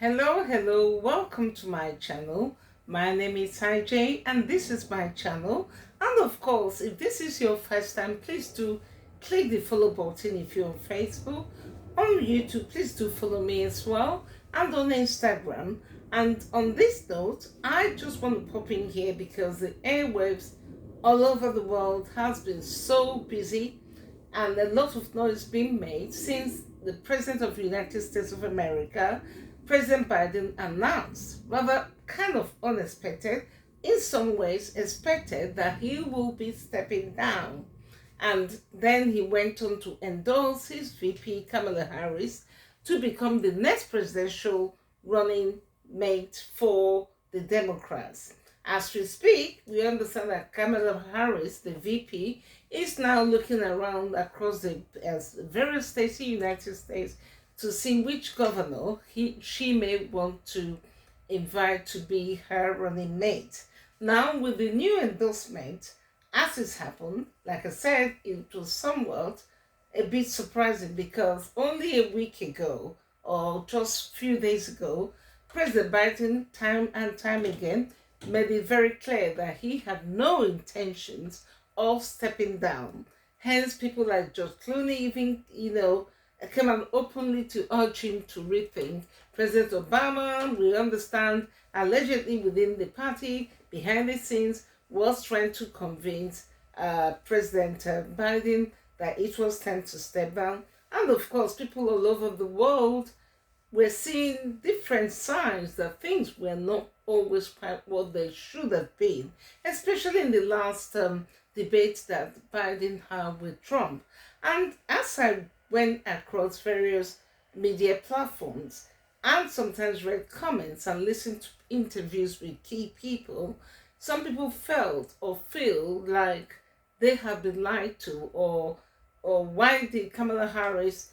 Hello, welcome to my channel. My name is IJ and this is my channel. And of course, if this is your first time, please do click the follow button if you're on Facebook. On YouTube, please do follow me as well, and on Instagram. And on this note, I just want to pop in here because the airwaves all over the world has been so busy and a lot of noise being made since the President of the United States of America, President Biden, announced, rather kind of unexpected, in some ways expected, that he will be stepping down. And then he went on to endorse his VP, Kamala Harris, to become the next presidential running mate for the Democrats. As we speak, we understand that Kamala Harris, the VP, is now looking around across the various states in the United States to see which governor she may want to invite to be her running mate. Now, with the new endorsement, as it's happened, like I said, it was somewhat a bit surprising because only a week ago, or just a few days ago, President Biden, time and time again, made it very clear that he had no intentions of stepping down. Hence, people like George Clooney even, came out openly to urge him to rethink. President Obama, we understand, allegedly within the party, behind the scenes, was trying to convince President Biden that it was time to step down. And of course, people all over the world we're seeing different signs that things were not always quite what they should have been, especially in the last debate that Biden had with Trump. And as I went across various media platforms and sometimes read comments and listened to interviews with key people, some people felt or feel like they have been lied to, or why did Kamala Harris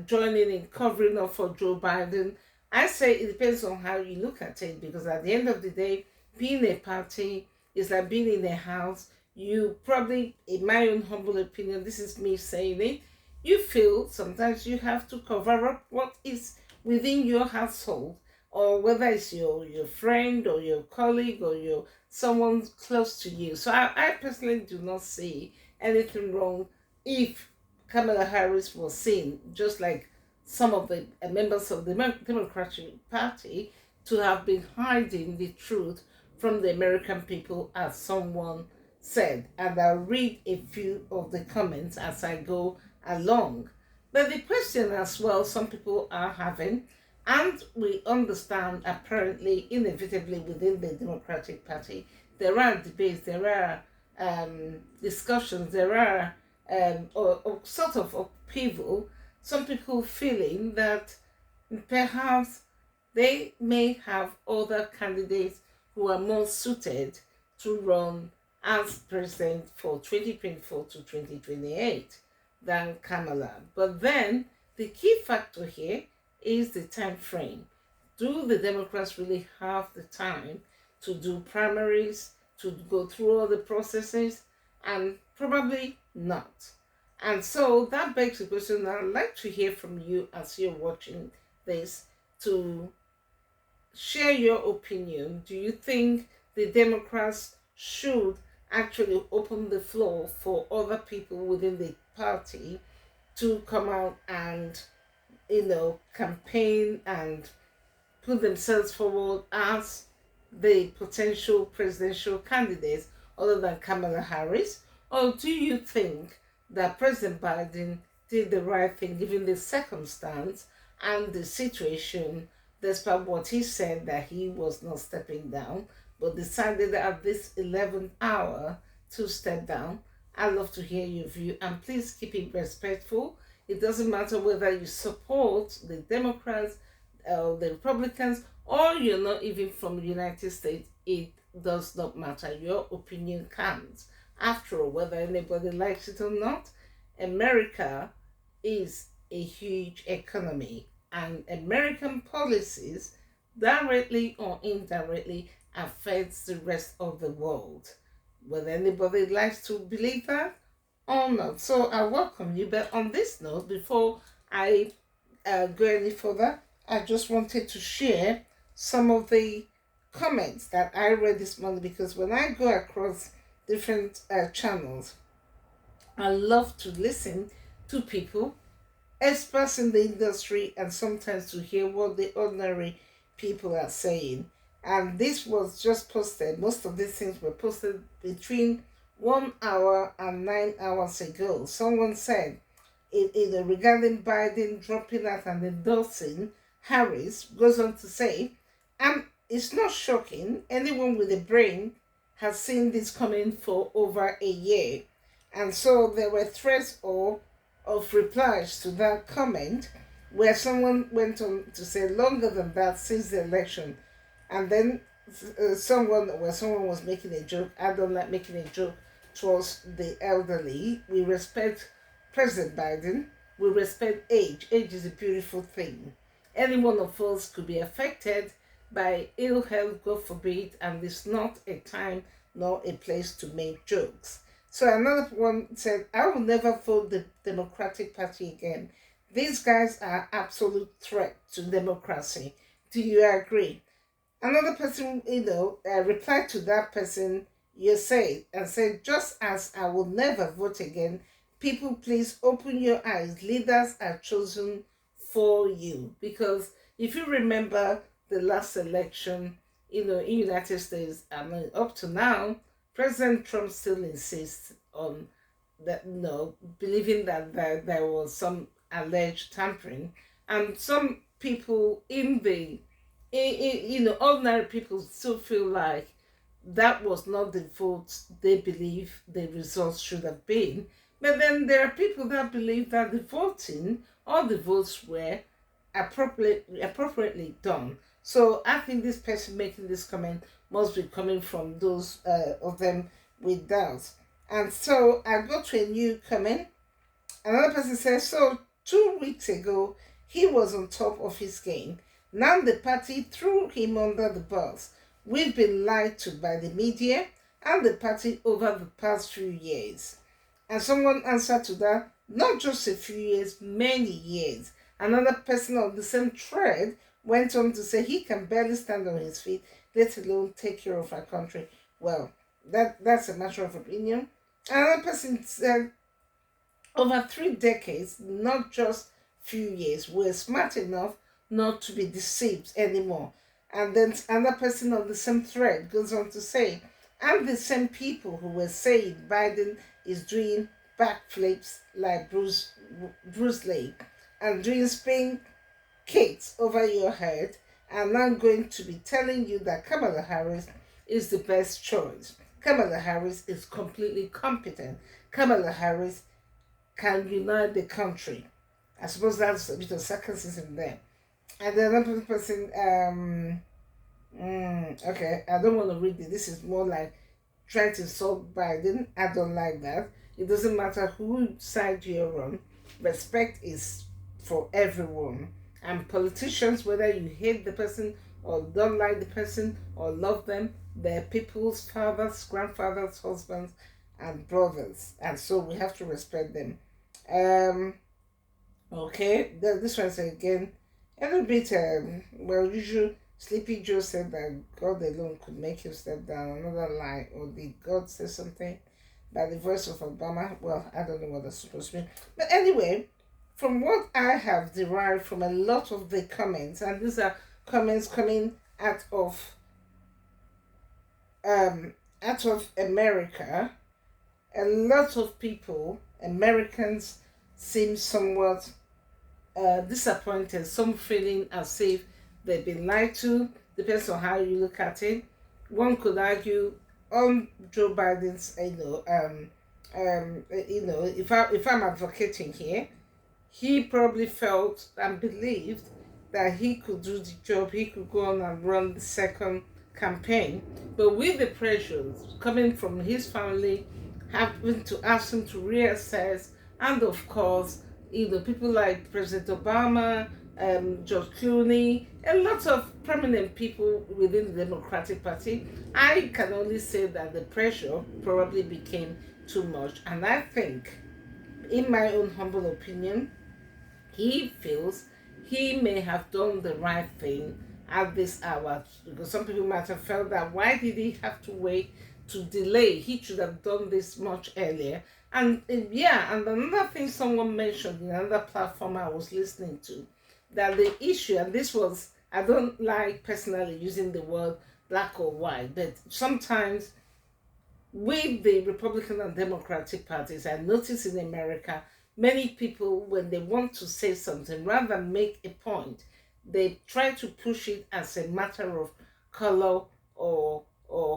joining in covering up for Joe Biden? I say it depends on how you look at it, because at the end of the day, being a party is like being in a house. You probably, in my own humble opinion, this is me saying it, you feel sometimes you have to cover up what is within your household, or whether it's your friend or your colleague or your someone close to you. So I personally do not see anything wrong if Kamala Harris was seen, just like some of the members of the Democratic Party, to have been hiding the truth from the American people, as someone said. And I'll read a few of the comments as I go along. But the question as well, some people are having, and we understand apparently, inevitably within the Democratic Party, there are debates, there are discussions, there are or sort of upheaval, some people feeling that perhaps they may have other candidates who are more suited to run as president for 2024 to 2028 than Kamala. But then the key factor here is the time frame. Do the Democrats really have the time to do primaries, to go through all the processes? And probably not. And so that begs the question. I'd like to hear from you as you're watching this, to share your opinion. Do you think the Democrats should actually open the floor for other people within the party to come out and, campaign and put themselves forward as the potential presidential candidates other than Kamala Harris? Or do you think that President Biden did the right thing given the circumstance and the situation, despite what he said that he was not stepping down, but decided at this 11th hour to step down? I'd love to hear your view, and please keep it respectful. It doesn't matter whether you support the Democrats or the Republicans, or you're not even from the United States. It does not matter. Your opinion counts. After all, whether anybody likes it or not, America is a huge economy, and American policies, directly or indirectly, affects the rest of the world, whether anybody likes to believe that or not. So I welcome you. But on this note, before I go any further, I just wanted to share some of the comments that I read this morning, because when I go across different channels, I love to listen to people, experts in the industry, and sometimes to hear what the ordinary people are saying. And this was just posted, most of these things were posted between 1 hour and 9 hours ago. Someone said, regarding Biden dropping out and endorsing Harris, goes on to say, and it's not shocking, anyone with a brain has seen this coming for over a year. And so there were threads of replies to that comment, where someone went on to say longer than that since the election. And then someone was making a joke. I don't like making a joke towards the elderly. We respect President Biden. We respect age. Age is a beautiful thing. Any one of us could be affected by ill health, God forbid, and it's not a time nor a place to make jokes. So another one said, I will never vote the Democratic Party again. These guys are absolute threat to democracy. Do you agree? Another person, replied to that person you said and said, just as I will never vote again, people, please open your eyes. Leaders are chosen for you. Because if you remember the last election, in United States, I mean, up to now, President Trump still insists on that, believing that there was some alleged tampering, and some people ordinary people still feel like that was not the vote they believe the results should have been. But then there are people that believe that the voting, all the votes were appropriately done. So I think this person making this comment must be coming from those of them with doubts. And so I go to a new comment. Another person says, so 2 weeks ago, he was on top of his game. Now the party threw him under the bus. We've been lied to by the media and the party over the past few years. And someone answered to that, not just a few years, many years. Another person on the same thread went on to say he can barely stand on his feet, let alone take care of our country. Well, that's a matter of opinion. Another person said, over 3 decades, not just few years, we're smart enough not to be deceived anymore. And then another person on the same thread goes on to say, and the same people who were saying Biden is doing backflips like Bruce Lee and doing spin kicks over your head, and now going to be telling you that Kamala Harris is the best choice. Kamala Harris is completely competent. Kamala Harris can unite the country. I suppose that's a bit of sarcasm there. And then another person, okay, I don't want to read it. This is more like trying to insult Biden. I don't like that. It doesn't matter who side you're on. Respect is for everyone. And politicians, whether you hate the person or don't like the person or love them, they're people's fathers, grandfathers, husbands, and brothers. And so we have to respect them. Okay, this one says again, a little bit, usual Sleepy Joe said that God alone could make him step down. Another lie. Or did God say something by the voice of Obama? Well, I don't know what that's supposed to mean. But anyway, from what I have derived from a lot of the comments, and these are comments coming out of America, a lot of people, Americans, seem somewhat disappointed, some feeling as if they've been lied to. Depends on how you look at it. One could argue on Joe Biden's, if I'm advocating here, he probably felt and believed that he could do the job, he could go on and run the second campaign. But with the pressures coming from his family, having to ask him to reassess, and of course, people like President Obama, George Clooney, a lot of prominent people within the Democratic Party, I can only say that the pressure probably became too much. And I think, in my own humble opinion, he feels he may have done the right thing at this hour, because some people might have felt that why did he have to wait to delay? He should have done this much earlier. And yeah, and another thing someone mentioned in another platform I was listening to, that the issue, and this was, I don't like personally using the word black or white, but sometimes with the Republican and Democratic parties, I notice in America, many people, when they want to say something, rather than make a point, they try to push it as a matter of color or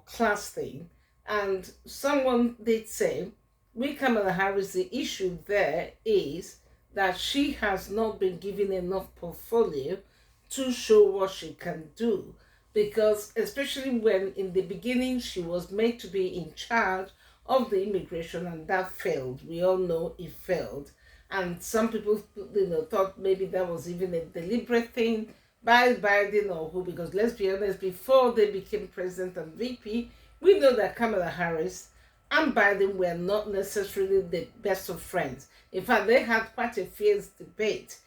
class thing. And someone did say, with Kamala Harris, the issue there is that she has not been given enough portfolio to show what she can do, because especially when in the beginning she was made to be in charge of the immigration, and that failed. We all know it failed, and some people thought maybe that was even a deliberate thing by Biden or who, because let's be honest, before they became president and VP, we know that Kamala Harris and Biden were not necessarily the best of friends. In fact, they had quite a fierce debate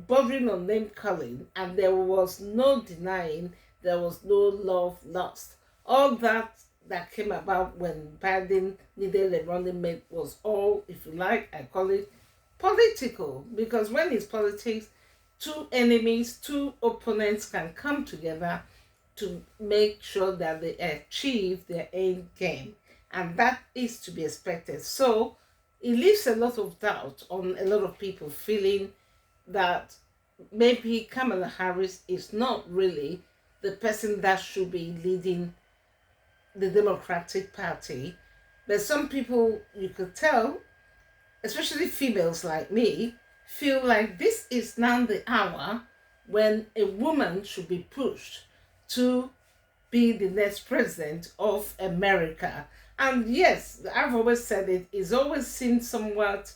bordering on name calling, and there was no denying there was no love lost. All that came about when Biden needed a running mate was all, if you like, I call it political. Because when it's politics, two enemies, two opponents can come together to make sure that they achieve their end game. And that is to be expected. So it leaves a lot of doubt on a lot of people, feeling that maybe Kamala Harris is not really the person that should be leading the Democratic Party. But some people, you could tell, especially females like me, feel like this is now the hour when a woman should be pushed to be the next president of America. And yes, I've always said it's always seemed somewhat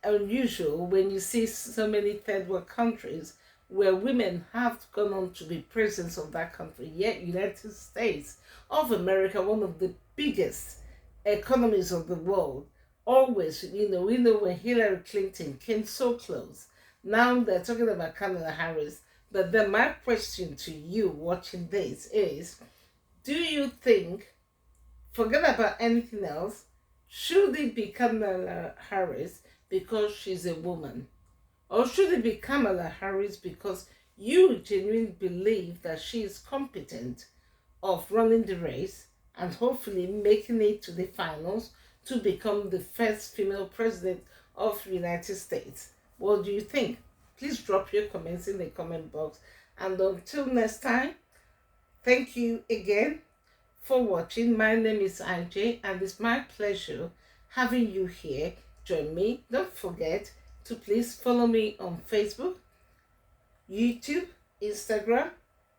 unusual when you see so many third world countries where women have gone on to be presidents of that country. Yet United States of America, one of the biggest economies of the world, always, we know when Hillary Clinton came so close. Now they're talking about Kamala Harris. But then my question to you watching this is, do you think, forget about anything else, should it be Kamala Harris because she's a woman? Or should it be Kamala Harris because you genuinely believe that she is competent of running the race and hopefully making it to the finals to become the first female president of the United States? What do you think? Please drop your comments in the comment box. And until next time, thank you again for watching. My name is IJ, and it's my pleasure having you here. Join me. Don't forget to please follow me on Facebook, YouTube, Instagram,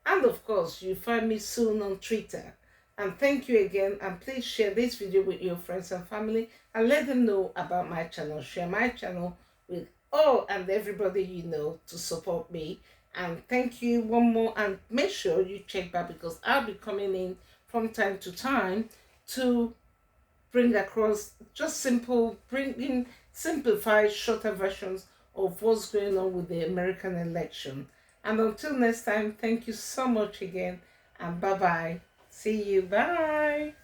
and of course, you find me soon on Twitter. And thank you again, and please share this video with your friends and family and let them know about my channel. Share my channel with all and everybody you know to support me. And thank you one more, and make sure you check back, because I'll be coming in from time to time to bring across just simplified, shorter versions of what's going on with the American election. And until next time, thank you so much again, and bye-bye. See you. Bye.